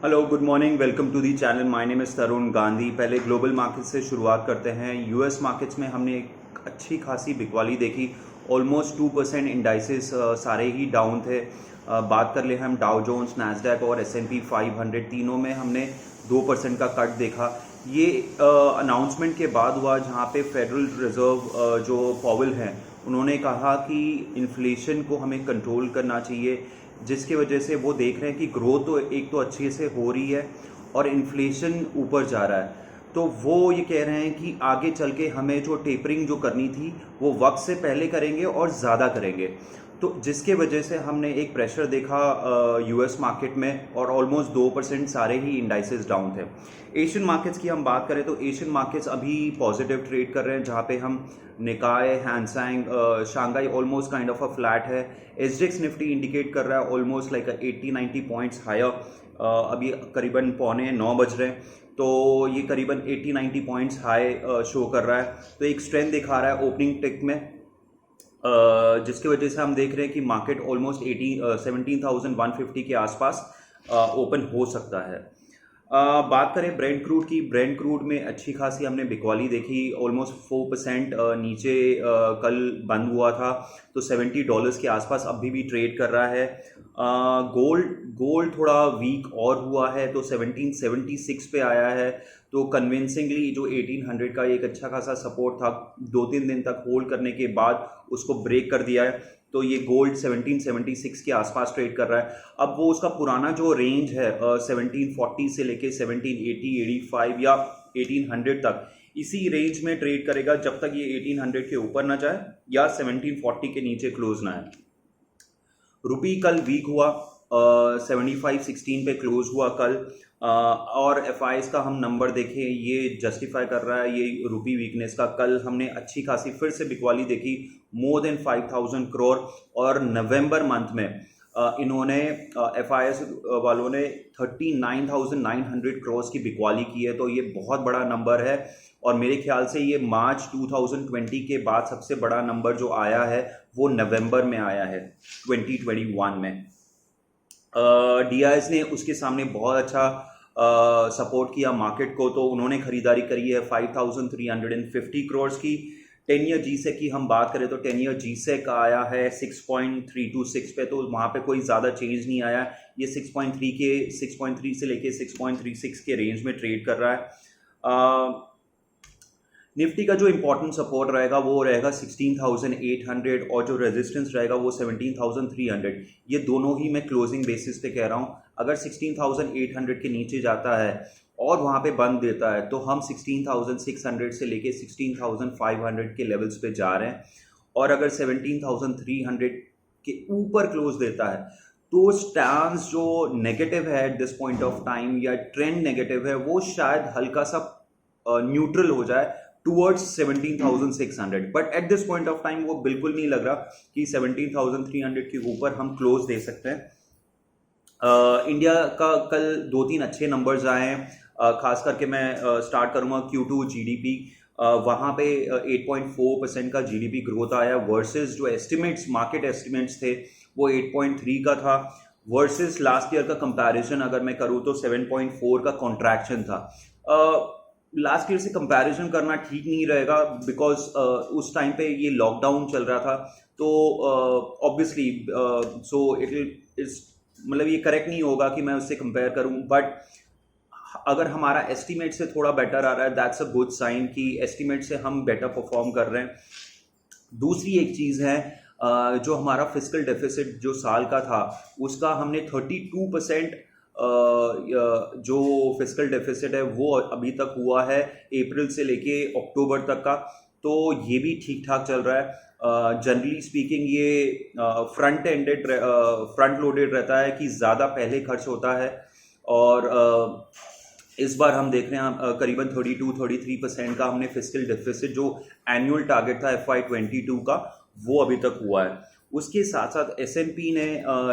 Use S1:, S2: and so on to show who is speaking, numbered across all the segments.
S1: Hello, good morning, welcome to the channel. My name is Tarun Gandhi. पहले global market से शुरुआत करते हैं। यूएस मार्केट्स में हमने एक अच्छी खासी बिकवाली देखी। ऑलमोस्ट 2% इंडाइसेस सारे ही डाउन थे। बात कर ले हम डाउ जोन्स, नैस्डैक और S&P 500 तीनों में हमने 2% का कट देखा। ये अनाउंसमेंट के बाद हुआ जहाँ पे फेडरल रिजर्व जो पॉवेल हैं उन्होंने कहा कि इन्फ्लेशन को हमें कंट्रोल करना चाहिए, जिसकी वजह से वो देख रहे हैं कि ग्रोथ तो एक तो अच्छे से हो रही है और इन्फ्लेशन ऊपर जा रहा है। तो वो ये कह रहे हैं कि आगे चल के हमें जो टेपरिंग जो करनी थी वो वक्त से पहले करेंगे और ज़्यादा करेंगे। तो जिसके वजह से हमने एक प्रेशर देखा यूएस मार्केट में और ऑलमोस्ट 2% सारे ही इंडाइसेस डाउन थे। एशियन मार्केट्स की हम बात करें तो एशियन मार्केट्स अभी पॉजिटिव ट्रेड कर रहे हैं, जहाँ पे हम Nikkei, Hang Seng, Shanghai almost kind of a flat है। एसजेक्स निफ्टी इंडिकेट कर रहा है ऑलमोस्ट लाइक 80-90 पॉइंट्स हायर। अभी करीबन 8:45 बज रहे हैं, तो ये करीबन 80-90 पॉइंट्स हाई शो कर रहा है। तो एक स्ट्रेंथ दिखा रहा है ओपनिंग टिक में, जिसकी वजह से हम देख रहे हैं कि मार्केट ऑलमोस्ट 17,150 के आसपास ओपन हो सकता है। बात करें ब्रेंट क्रूड की, ब्रेंट क्रूड में अच्छी खासी हमने बिकवाली देखी। ऑलमोस्ट 4% नीचे कल बंद हुआ था, तो $70 के आसपास अभी भी ट्रेड कर रहा है। गोल्ड थोड़ा वीक और हुआ है, तो 1776 पे आया है। तो कन्विंसिंगली जो 1800 का एक अच्छा खासा सपोर्ट था, 2-3 दिन तक होल्ड करने के बाद उसको ब्रेक कर दिया है। तो ये गोल्ड 1776 के आसपास ट्रेड कर रहा है। अब वो उसका पुराना जो रेंज है 1740 से लेके 1780, 85 या 1800 तक, इसी रेंज में ट्रेड करेगा जब तक ये 1800 के ऊपर ना जाए या 1740 के नीचे क्लोज ना है। रुपी कल वीक हुआ, 75.16 पे क्लोज हुआ कल। और एफ का हम नंबर देखें, ये जस्टिफाई कर रहा है ये रुपी वीकनेस का। कल हमने अच्छी खासी फिर से बिकवाली देखी, मोर देन 5,000 करोड़। और नवंबर मंथ में इन्होंने एफ वालों ने 39,900 करोड़ की बिकवाली की है। तो ये बहुत बड़ा नंबर है और मेरे ख्याल से ये मार्च 2020 के बाद सबसे बड़ा नंबर जो आया है वो नवंबर में आया है 2021 में। डीआईएस ने उसके सामने बहुत अच्छा सपोर्ट किया मार्केट को, तो उन्होंने खरीदारी करी है 5,350 करोड़ की। 10 ईयर जीसेक की हम बात करें तो 10 ईयर जीसेक आया है 6.326 पे, तो वहाँ पे कोई ज़्यादा चेंज नहीं आया। ये 6.3 से लेके 6.36 के रेंज में ट्रेड कर रहा है। निफ्टी का जो इंपॉर्टेंट सपोर्ट रहेगा वो रहेगा 16,800 और जो रेजिस्टेंस रहेगा वो 17,300। ये दोनों ही मैं क्लोजिंग बेसिस पे कह रहा हूँ। अगर 16,800 के नीचे जाता है और वहाँ पे बंद देता है तो हम 16,600 से लेके 16,500 के लेवल्स पे जा रहे हैं। और अगर 17,300 के ऊपर क्लोज देता है तो स्टैंस जो नेगेटिव है at this point of time या ट्रेंड नेगेटिव है वो शायद हल्का सा न्यूट्रल हो जाए towards 17,600। But at this point of time वो बिल्कुल नहीं लग रहा कि 17,300 के ऊपर हम क्लोज दे सकते हैं। इंडिया का कल 2-3 अच्छे नंबर्स आए हैं। खास करके मैं स्टार्ट करूंगा Q2 जीडीपी। वहाँ पे 8.4% का जीडीपी ग्रोथ आया वर्सेस जो एस्टिमेट्स, मार्केट एस्टिमेट्स थे वो 8.3 का था। वर्सेस लास्ट ईयर का कंपैरिजन अगर मैं करूँ तो 7.4 का कॉन्ट्रैक्शन था। लास्ट ईयर से कंपैरिजन करना ठीक नहीं रहेगा बिकॉज उस टाइम पे ये लॉकडाउन चल रहा था, तो ऑब्वियसली सो मतलब ये करेक्ट नहीं होगा कि मैं उससे कंपेयर करूं। बट अगर हमारा एस्टीमेट से थोड़ा बेटर आ रहा है, दैट्स अ गुड साइन कि एस्टीमेट से हम बेटर परफॉर्म कर रहे हैं। दूसरी एक चीज़ है, जो हमारा फिस्कल डेफिसिट जो साल का था उसका हमने 32% जो फिस्कल डेफिसिट है वो अभी तक हुआ है अप्रैल से लेके अक्टूबर तक का, तो ये भी ठीक ठाक चल रहा है। जनरली स्पीकिंग ये फ्रंट लोडेड रहता है कि ज़्यादा पहले खर्च होता है। और इस बार हम देख रहे हैं करीबन 32-33% का हमने फिस्कल डेफिसिट जो एनुअल टारगेट था FY22 का वो अभी तक हुआ है। उसके साथ साथ S&P ने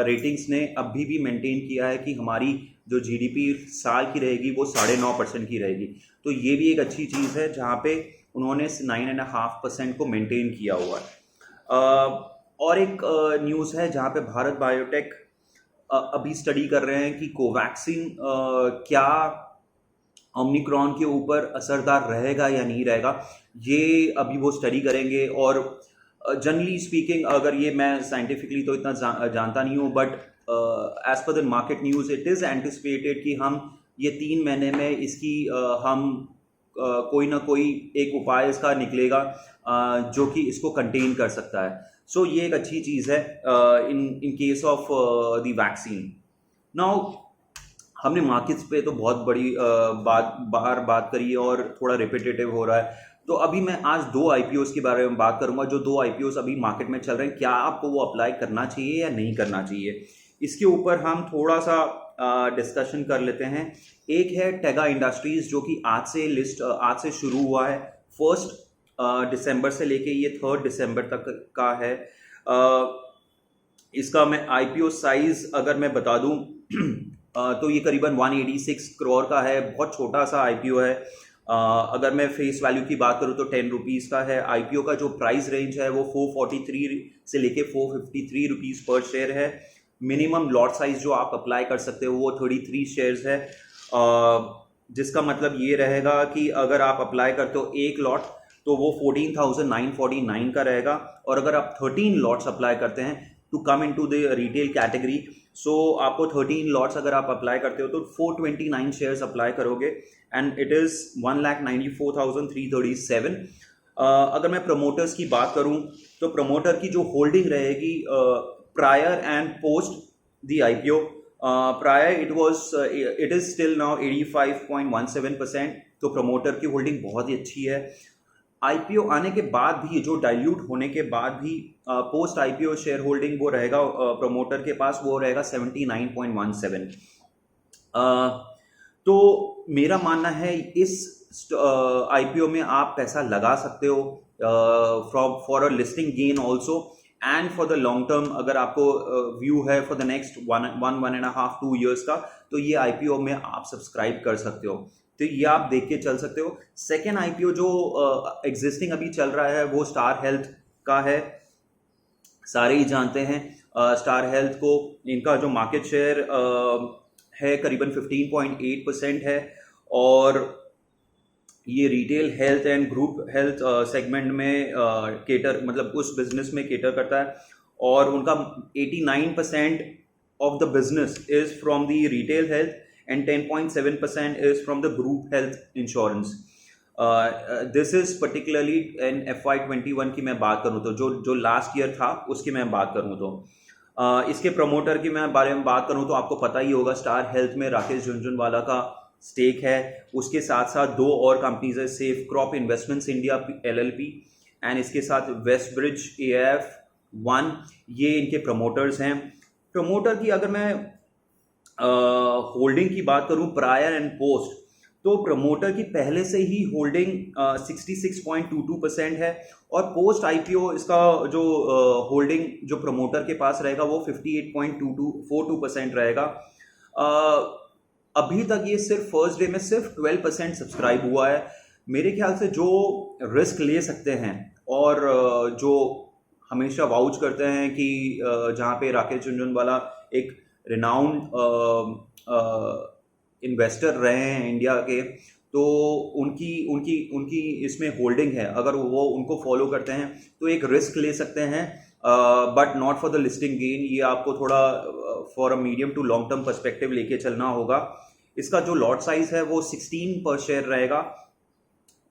S1: रेटिंग्स ने अभी भी मेंटेन किया है कि हमारी जो जीडीपी साल की रहेगी वो 9.5% की रहेगी। तो ये भी एक अच्छी चीज़ है जहाँ पे उन्होंने 9.5% को मेंटेन किया हुआ है। और एक न्यूज़ है जहाँ पे भारत बायोटेक अभी स्टडी कर रहे हैं कि कोवैक्सीन क्या ओमिक्रॉन के ऊपर असरदार रहेगा या नहीं रहेगा, ये अभी वो स्टडी करेंगे। और जनरली स्पीकिंग, अगर ये मैं साइंटिफिकली तो इतना जानता नहीं हूँ, but as per the market news it is anticipated कि हम ये 3 महीने में इसकी हम कोई ना कोई एक उपाय इसका निकलेगा जो कि इसको कंटेन कर सकता है। सो ये एक अच्छी चीज़ है in case of the vaccine. Now हमने मार्केट्स पे तो बहुत बड़ी बात करी है और थोड़ा रिपीटेटिव हो रहा है, तो अभी मैं आज 2 आईपीओस के बारे में बात करूंगा, जो 2 आईपीओस अभी मार्केट में चल रहे हैं, क्या आपको वो अप्लाई करना चाहिए या नहीं करना चाहिए, इसके ऊपर हम थोड़ा सा डिस्कशन कर लेते हैं। एक है टेगा इंडस्ट्रीज, जो कि आज से शुरू हुआ है। 1 दिसंबर से लेके ये 3 दिसंबर तक का है। इसका मैं आईपीओ साइज अगर मैं बता दूं तो ये करीबन 186 करोड़ का है, बहुत छोटा सा आईपीओ है। अगर मैं फेस वैल्यू की बात करूं तो 10 रुपीज़ का है। आईपीओ का जो प्राइस रेंज है वो 443 से लेके 453 रुपीज़ पर शेयर है। मिनिमम लॉट साइज जो आप अप्लाई कर सकते हो वो 33 शेयर्स है, जिसका मतलब ये रहेगा कि अगर आप अप्लाई करते हो 1 लॉट तो वो 14,949 का रहेगा, और अगर आप 13 लॉट्स अप्लाई करते हैं to come into the retail category, so आपको 13 लॉट्स अगर आप अप्लाई करते हो तो 429 शेयर्स अप्लाई करोगे, एंड इट इज़ 1,94,337। अगर मैं प्रमोटर्स की बात करूं तो प्रमोटर की जो होल्डिंग रहेगी prior and post the IPO, prior it is still now 85.17%, तो प्रमोटर की होल्डिंग बहुत ही अच्छी है। आईपीओ आने के बाद भी, जो डाइल्यूट होने के बाद भी पोस्ट आईपीओ शेयर होल्डिंग वो रहेगा प्रमोटर के पास, वो रहेगा 79.17। तो मेरा मानना है इस आईपीओ में आप पैसा लगा सकते हो for a listing gain also, and for the long term अगर आपको व्यू है फॉर द नेक्स्ट 1.5-2 ईयर्स का, तो ये आईपीओ में आप सब्सक्राइब कर सकते हो, तो ये आप देख के चल सकते हो। सेकेंड आईपीओ जो एग्जिस्टिंग अभी चल रहा है वो स्टार हेल्थ का है, सारे ही जानते हैं स्टार हेल्थ को। इनका जो मार्केट शेयर है करीबन 15.8% है, और ये retail health and group health segment में मतलब उस बिजनेस में केटर करता है, और उनका 89% of the business is from the retail health and 10.7% is from the group health insurance. This is particularly in FY21 की मैं बात करूँ तो जो लास्ट ईयर था उसकी मैं बात करूँ तो इसके प्रमोटर की मैं बारे में बात करूँ तो आपको पता ही होगा, स्टार हेल्थ में राकेश झुनझुनवाला का स्टेक है। उसके साथ साथ 2 और कंपनीज है, safe crop investments India LLP, and इसके साथ वेस्ट ब्रिज AIF1, ये इनके प्रमोटर्स हैं। प्रमोटर की अगर मैं होल्डिंग की बात करूं प्रायर एंड पोस्ट, तो प्रमोटर की पहले से ही होल्डिंग 66.22% है, और पोस्ट आईपीओ इसका जो होल्डिंग जो प्रमोटर के पास रहेगा वो 58.42% रहेगा। अभी तक ये सिर्फ फर्स्ट डे में सिर्फ 12% सब्सक्राइब हुआ है। मेरे ख्याल से जो रिस्क ले सकते हैं और जो हमेशा वाउच करते हैं कि जहाँ पे राकेश झुनझुनवाला एक रिनाउंड इन्वेस्टर रहे हैं इंडिया के, तो उनकी इसमें होल्डिंग है। अगर वो उनको फॉलो करते हैं तो एक रिस्क ले सकते हैं, but not for the listing gain. ये आपको थोड़ा for a medium to long term perspective लेके चलना होगा। इसका जो लॉट साइज है वो 16 पर शेयर रहेगा,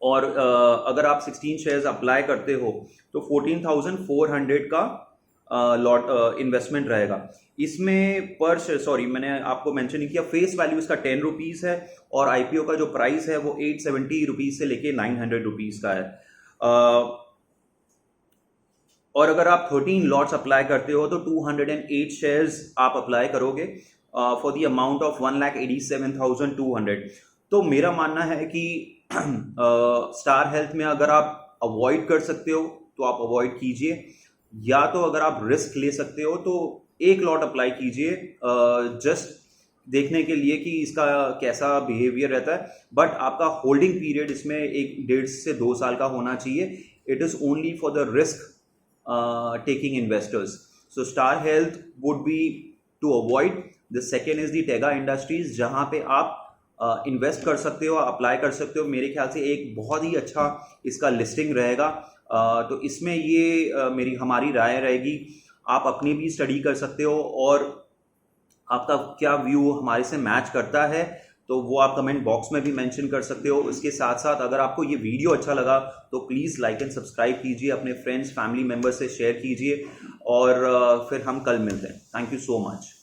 S1: और अगर आप 16 शेयर्स अप्लाई करते हो तो 14,400 का लॉट इन्वेस्टमेंट रहेगा। इसमें पर सॉरी मैंने आपको मेंशन नहीं किया, फेस वैल्यू इसका 10 रुपीज़ है, और आईपीओ का जो प्राइस है वो 870 रुपीज़ से लेके 900 रुपीज़ का है। और अगर आप 13 लॉट्स अप्लाई करते हो तो 208 शेयर्स आप अप्लाई करोगे फॉर द अमाउंट ऑफ 1,87,200। तो मेरा मानना है कि स्टार हेल्थ में अगर आप अवॉइड कर सकते हो तो आप अवॉइड कीजिए, या तो अगर आप रिस्क ले सकते हो तो 1 लॉट अप्लाई कीजिए, जस्ट देखने के लिए कि इसका कैसा बिहेवियर रहता है। बट आपका होल्डिंग पीरियड इसमें 1.5 से 2 साल का होना चाहिए। It is only for the risk taking investors. So Star Health would be to avoid. The second is the Tega Industries, जहाँ पे आप इन्वेस्ट कर सकते हो, अप्लाई कर सकते हो। मेरे ख्याल से एक बहुत ही अच्छा इसका लिस्टिंग रहेगा। तो इसमें ये हमारी राय रहेगी। आप अपनी भी स्टडी कर सकते हो और आपका क्या व्यू हमारे से मैच करता है तो वो आप कमेंट बॉक्स में भी मेंशन कर सकते हो। इसके साथ साथ अगर आपको ये वीडियो अच्छा लगा तो प्लीज़ लाइक एंड सब्सक्राइब कीजिए, अपने फ्रेंड्स फैमिली मेम्बर से शेयर कीजिए और फिर हम कल मिलते हैं। Thank you so much.